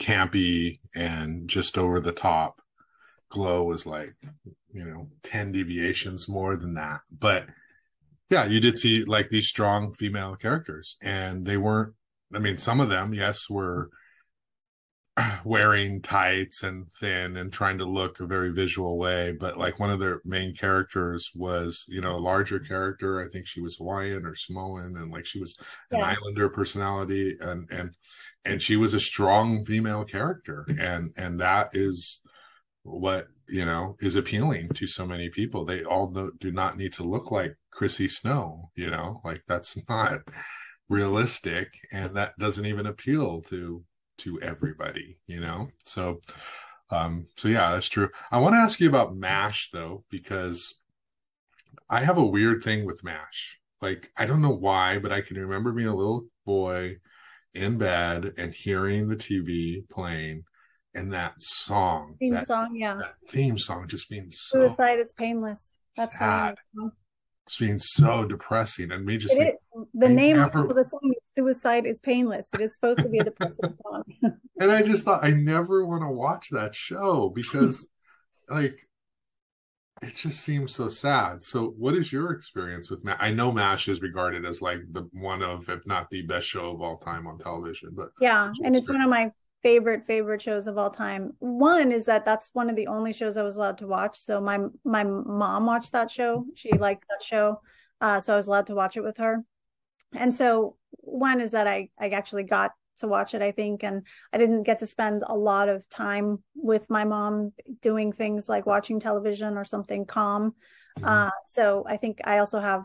campy and just over the top, Glow was like, 10 deviations more than that. But yeah, you did see like these strong female characters, and they weren't, some of them, yes, were wearing tights and thin and trying to look a very visual way, but like one of their main characters was a larger character. I think she was Hawaiian or Samoan, and like she was an Islander personality, and she was a strong female character, and that is what is appealing to so many people. They all do not need to look like Chrissy Snow, like that's not realistic, and that doesn't even appeal to everybody, so yeah, that's true. I want to ask you about MASH though, because I have a weird thing with MASH. Like, I don't know why, but I can remember being a little boy in bed and hearing the TV playing, and that song, that theme song just being so Suicide is Painless. That's sad. It's being so depressing, and me just the name of the song is Suicide is Painless. It is supposed to be a depressive song. And I just thought I never want to watch that show because like it just seems so sad. So what is your experience with MASH? I know MASH is regarded as like the one of, if not the best show of all time on television, but yeah, and it's one of my favorite shows of all time. One is that's one of the only shows I was allowed to watch. So my mom watched that show. She liked that show. So I was allowed to watch it with her. And so one is that I actually got to watch it, I think, and I didn't get to spend a lot of time with my mom doing things like watching television or something calm. So I think I also have,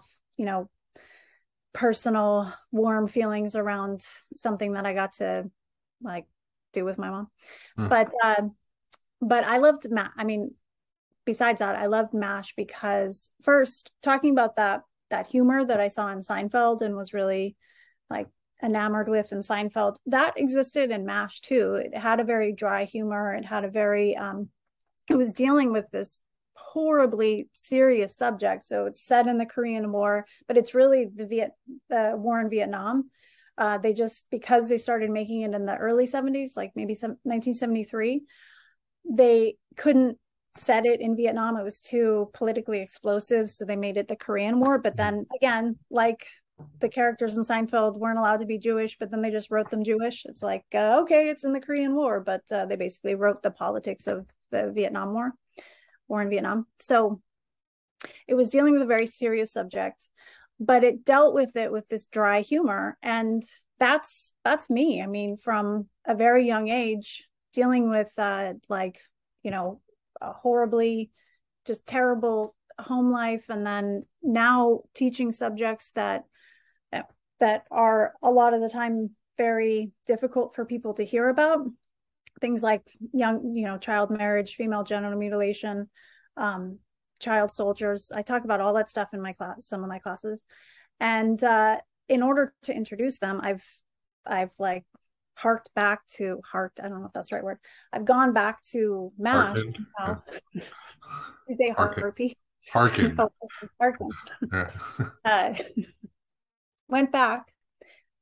personal warm feelings around something that I got to like do with my mom. But I loved I mean, besides that, I loved MASH because first talking about that humor that I saw in Seinfeld and was really like enamored with in Seinfeld, that existed in MASH too. It had a very dry humor. It had a very it was dealing with this horribly serious subject. So it's set in the Korean War, but it's really the war in Vietnam. They just, because they started making it in the early 70s, like maybe 1973, they couldn't set it in Vietnam. It was too politically explosive. So they made it the Korean War. But then again, like the characters in Seinfeld weren't allowed to be Jewish, but then they just wrote them Jewish. It's like, okay, it's in the Korean War, but they basically wrote the politics of the Vietnam War in Vietnam. So it was dealing with a very serious subject, but it dealt with it with this dry humor. And that's me. I mean, from a very young age, dealing with like, a horribly just terrible home life, and then now teaching subjects that are a lot of the time very difficult for people to hear about, things like child marriage, female genital mutilation, child soldiers. I talk about all that stuff in my class, some of my classes, and in order to introduce them, I've like harked back to I don't know if that's the right word. I've gone back to MASH. They harpy. Harken. Harken. Went back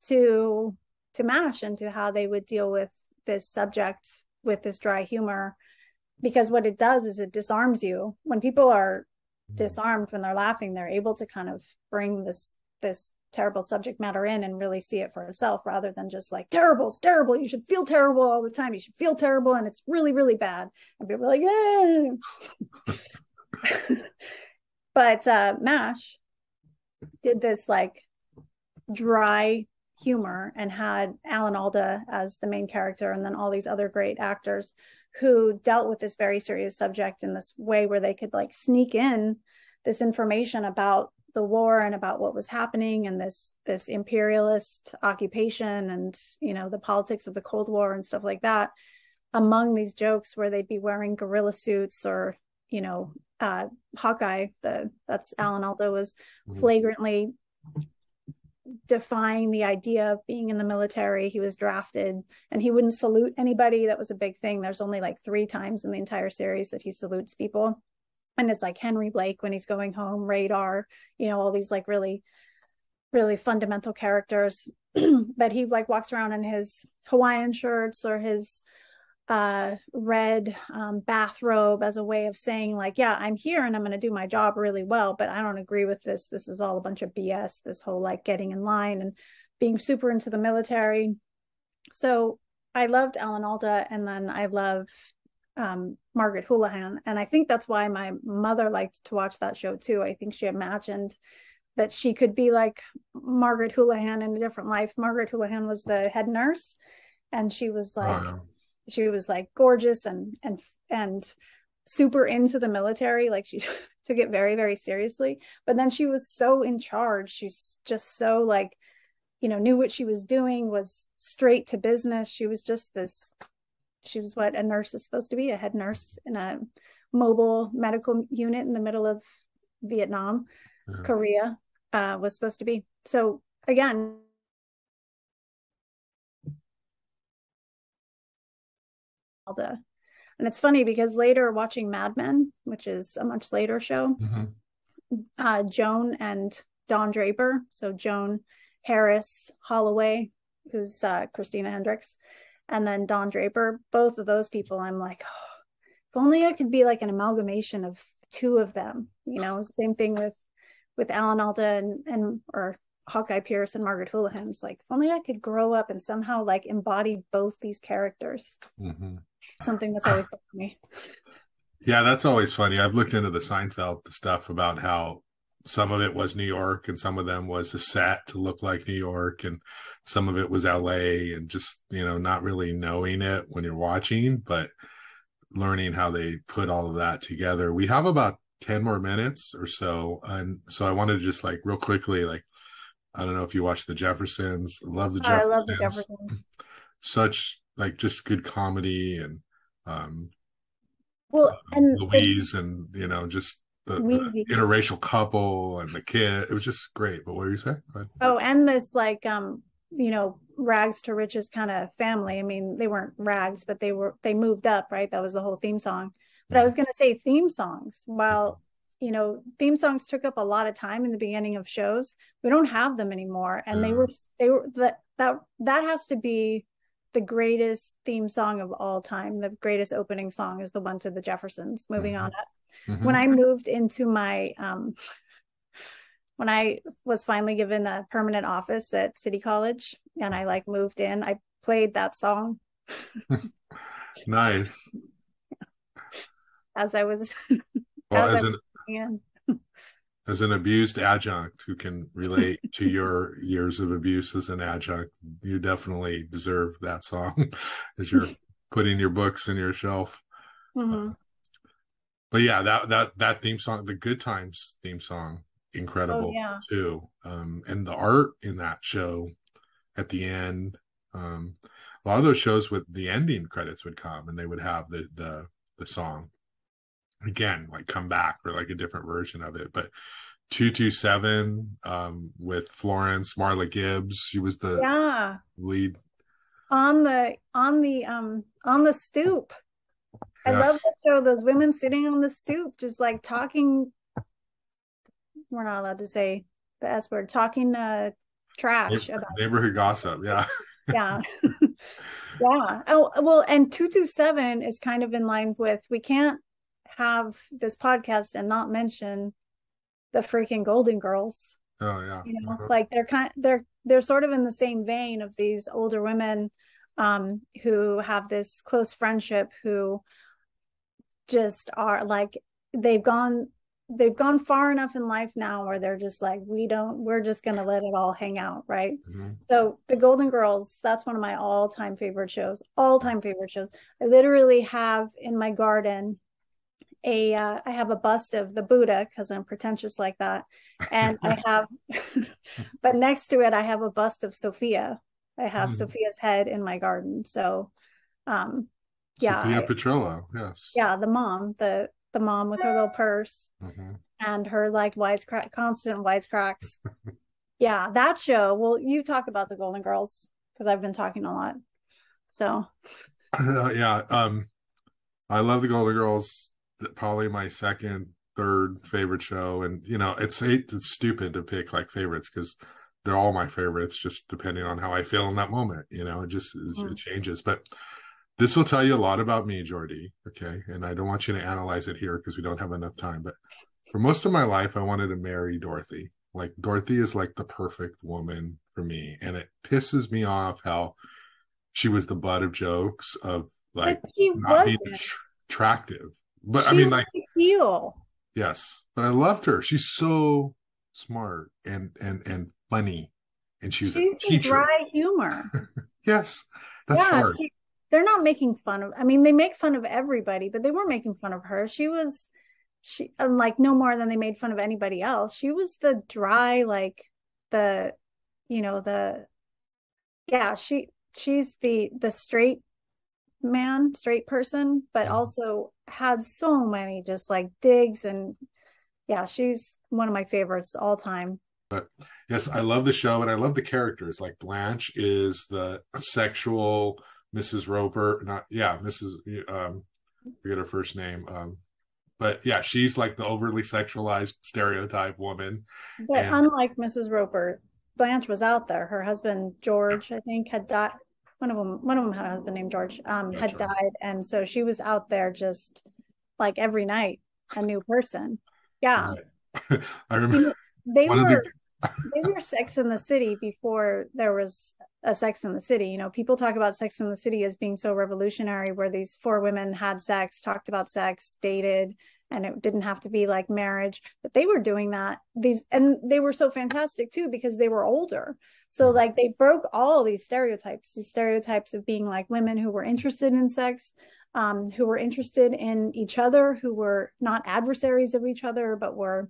to MASH and to how they would deal with this subject with this dry humor, because what it does is it disarms you. When people are disarmed, when they're laughing, they're able to kind of bring this terrible subject matter in and really see it for itself, rather than just like, terrible, it's terrible, you should feel terrible all the time, you should feel terrible, and it's really, really bad, and people are like, yeah. But MASH did this like dry humor and had Alan Alda as the main character, and then all these other great actors who dealt with this very serious subject in this way where they could like sneak in this information about the war and about what was happening and this imperialist occupation and the politics of the Cold War and stuff like that among these jokes, where they'd be wearing gorilla suits, or Hawkeye, that's Alan Alda, was flagrantly defying the idea of being in the military. He was drafted and he wouldn't salute anybody. That was a big thing. There's only like 3 times in the entire series that he salutes people, and it's like Henry Blake when he's going home, Radar, all these like really, really fundamental characters. But he like walks around in his Hawaiian shirts or his red bathrobe as a way of saying like, yeah, I'm here and I'm going to do my job really well, but I don't agree with this. This is all a bunch of BS, this whole like getting in line and being super into the military. So I loved Alan Alda, and then I love Margaret Houlihan, and I think that's why my mother liked to watch that show too. I think she imagined that she could be like Margaret Houlihan in a different life. Margaret Houlihan was the head nurse, and she was like gorgeous and super into the military. Like she took it very, very seriously, but then she was so in charge. She's just so like, knew what she was doing, was straight to business. She was what a nurse is supposed to be, a head nurse in a mobile medical unit in the middle of Vietnam, Korea, was supposed to be. So again, and it's funny because later watching Mad Men, which is a much later show, Joan and Don Draper, so Joan Harris Holloway, who's Christina Hendricks, and then Don Draper, both of those people, I'm like, oh, if only I could be like an amalgamation of 2 of them. Same thing with Alan Alda and or Hawkeye Pierce and Margaret Houlihan's like, if only I could grow up and somehow like embody both these characters. Mm-hmm. Something that's always bothered me. Yeah, that's always funny. I've looked into the Seinfeld stuff about how some of it was New York and some of them was a set to look like New York and some of it was LA, and just, not really knowing it when you're watching, but learning how they put all of that together. We have about 10 more minutes or so. And so I wanted to just like real quickly, like, I don't know if you watch The Jeffersons. Love The Jeffersons. I love The Jeffersons. Such like just good comedy and and Louise and just the interracial couple and the kid. It was just great. But what were you saying? Oh, and this like rags to riches kind of family. I mean, they weren't rags, but they moved up, right? That was the whole theme song. But I was going to say theme songs. While theme songs took up a lot of time in the beginning of shows, we don't have them anymore, and they were that has to be the greatest theme song of all time. The greatest opening song is the one to The Jeffersons. Moving on up. When I moved into my when I was finally given a permanent office at City College and I like moved in, I played that song. Nice. As I was as an abused adjunct who can relate to your years of abuse as an adjunct, you definitely deserve that song as you're putting your books in your shelf. But yeah, that theme song, the Good Times theme song, incredible too. And the art in that show at the end, a lot of those shows with the ending credits would come and they would have the song again, like come back for like a different version of it. But 227 with Florence Marla Gibbs, she was the lead on the stoop. Yes. I love the show. Those women sitting on the stoop, just like talking. We're not allowed to say the S word. Talking trash about neighborhood gossip. Yeah. Yeah. Yeah. Oh well, and 227 is kind of in line with, we can't have this podcast and not mention the freaking Golden Girls. Oh yeah. Like they're sort of in the same vein of these older women who have this close friendship, who just are like, they've gone far enough in life now where they're just like, we're just gonna let it all hang out, right? So the Golden Girls, that's one of my all-time favorite shows. I literally have in my garden I have a bust of the Buddha because I'm pretentious like that, and I have but next to it I have a bust of Sophia. I have Sophia's head in my garden. So Sophia Petrillo, yes. Yeah, the mom with her little purse and her like constant wisecracks. Yeah, that show. Well, you talk about the Golden Girls because I've been talking a lot. So yeah, I love the Golden Girls. Probably my second, third favorite show, and it's stupid to pick like favorites because they're all my favorites, just depending on how I feel in that moment. It changes. But this will tell you a lot about me, Geordie. Okay, and I don't want you to analyze it here because we don't have enough time. But for most of my life, I wanted to marry Dorothy. Like Dorothy is like the perfect woman for me, and it pisses me off how she was the butt of jokes of like not being attractive. But I mean, like, yes, but I loved her. She's so smart and funny, and she's a teacher. Dry humor. Yes, that's hard. They're not making fun of. I mean, they make fun of everybody, but they weren't making fun of her. She like no more than they made fun of anybody else. She was the dry, like she's the straight person, but also had so many just like digs, and she's one of my favorites all time. But yes, I love the show and I love the characters. Like Blanche is the sexual Mrs. Roper, Mrs. Forget her first name. But yeah, she's like the overly sexualized stereotype woman. But unlike Mrs. Roper, Blanche was out there. Her husband George, I think, had died. One of them had a husband named George, had died. And so she was out there just like every night, a new person. Yeah. I remember they were Sex in the City before there was a Sex in the City. You know, people talk about Sex in the City as being so revolutionary, where these four women had sex, talked about sex, dated, and it didn't have to be like marriage. But they were doing that. And they were so fantastic too because they were older. So like they broke all these stereotypes of being like women who were interested in sex, who were interested in each other, who were not adversaries of each other, but were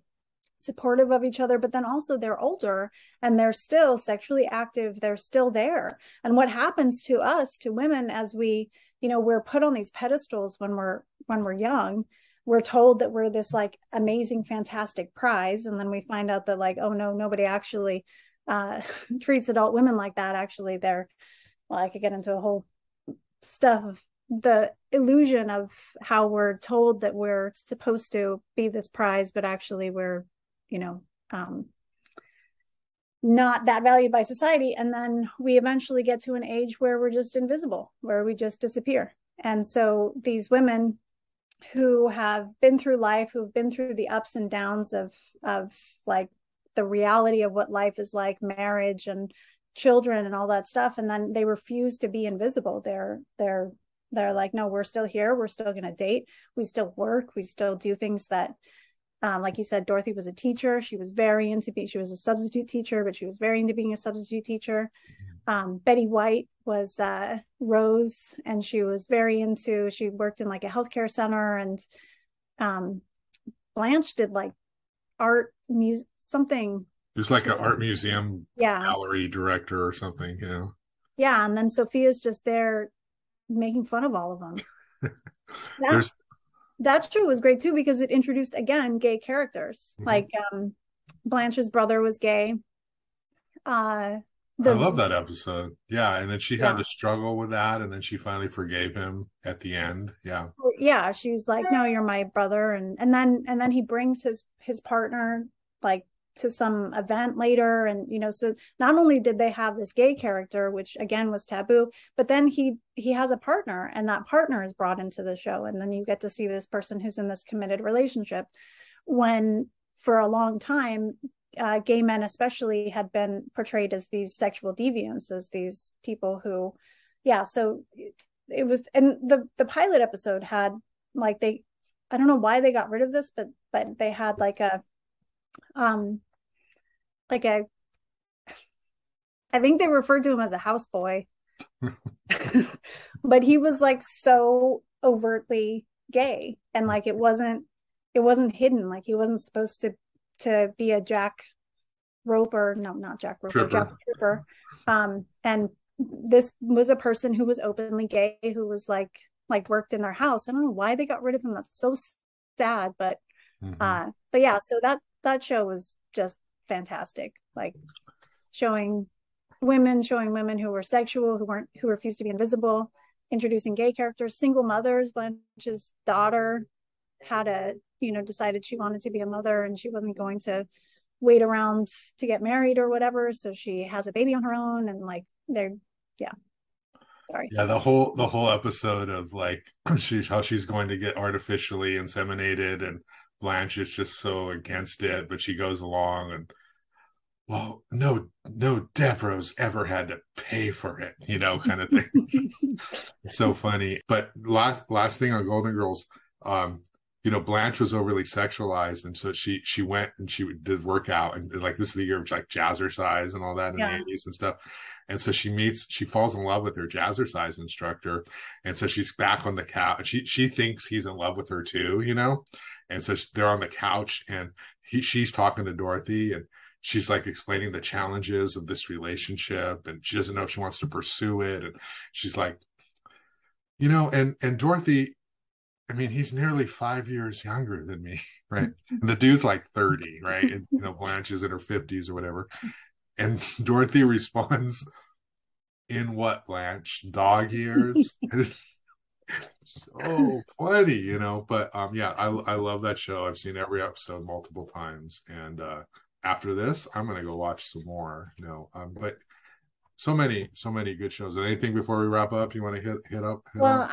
supportive of each other. But then also they're older and they're still sexually active, they're still there. And what happens to us, to women, as we, you know, we're put on these pedestals when we're young. We're told that we're this like amazing, fantastic prize, and then we find out that like, oh no, nobody actually treats adult women like that. Actually, they're, well, I could get into a whole stuff of the illusion of how we're told that we're supposed to be this prize, but actually we're, you know, not that valued by society. And then we eventually get to an age where we're just invisible, where we just disappear. And so these women who have been through life, who've been through the ups and downs of like the reality of what life is like, marriage and children and all that stuff, and then they refuse to be invisible. They're like, no, we're still here, we're still going to date, we still work, we still do things that, like you said, Dorothy was a teacher. She was a substitute teacher, but she was very into being a substitute teacher. Betty White was Rose, and she worked in like a healthcare center. And Blanche did like art, music, something. It was like an art museum Yeah. gallery director or something, you know. Yeah, and then Sophia's just there making fun of all of them. That show was great too because it introduced again gay characters. Like Blanche's brother was gay. I love that episode. Yeah, and then she had to struggle with that, and then she finally forgave him at the end. Yeah. Yeah, she's like, no, you're my brother, and then he brings his partner like to some event later, and you know, so not only did they have this gay character, which again was taboo, but then he has a partner, and that partner is brought into the show, and then you get to see this person who's in this committed relationship, when for a long time gay men especially had been portrayed as these sexual deviants, as these people who, yeah, so it was. And the pilot episode had like, I don't know why they got rid of this, but they had like a like a, I think they referred to him as a houseboy. But he was like so overtly gay, and like it wasn't hidden. Like he wasn't supposed to be a Jack Roper, no, not Jack Roper, Jack Trooper. And this was a person who was openly gay, who was like worked in their house. I don't know why they got rid of him. That's so sad, but yeah, so that show was just fantastic. Like showing women who were sexual, who refused to be invisible, introducing gay characters, single mothers. Blanche's daughter decided she wanted to be a mother, and she wasn't going to wait around to get married or whatever, so she has a baby on her own. And like the whole episode of like how she's going to get artificially inseminated, and Blanche is just so against it, but she goes along, and well, no Devereaux's ever had to pay for it, you know, kind of thing. So funny. But last thing on Golden Girls, you know, Blanche was overly sexualized, and so she went and she did workout, and like this is the year of like jazzercise and all that in the 80s and stuff. And so she falls in love with her jazzercise instructor, and so she's back on the couch. She thinks he's in love with her too, you know, and so they're on the couch, and she's talking to Dorothy, and she's like explaining the challenges of this relationship, and she doesn't know if she wants to pursue it, and she's like, you know, and Dorothy, I mean, he's nearly 5 years younger than me, right? And the dude's like 30, right? And, you know, Blanche is in her 50s or whatever. And Dorothy responds, in what, Blanche? Dog years? Oh, funny, you know. But yeah, I love that show. I've seen every episode multiple times. And after this, I'm going to go watch some more, you know. But so many good shows. Anything before we wrap up you want to hit up? Well,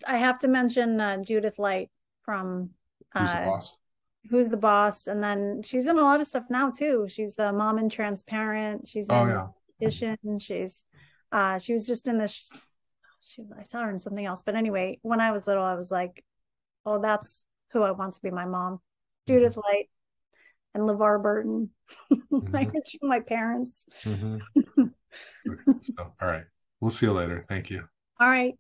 I have to mention Judith Light from Who's the Boss? Who's the Boss, and then she's in a lot of stuff now too. She's the mom in Transparent. She's Oh in yeah. Edition. She was just in this. I saw her in something else, but anyway, when I was little, I was like, oh, that's who I want to be my mom. Judith Light and LeVar Burton. I heard from my parents. Okay. So, all right. We'll see you later. Thank you. All right.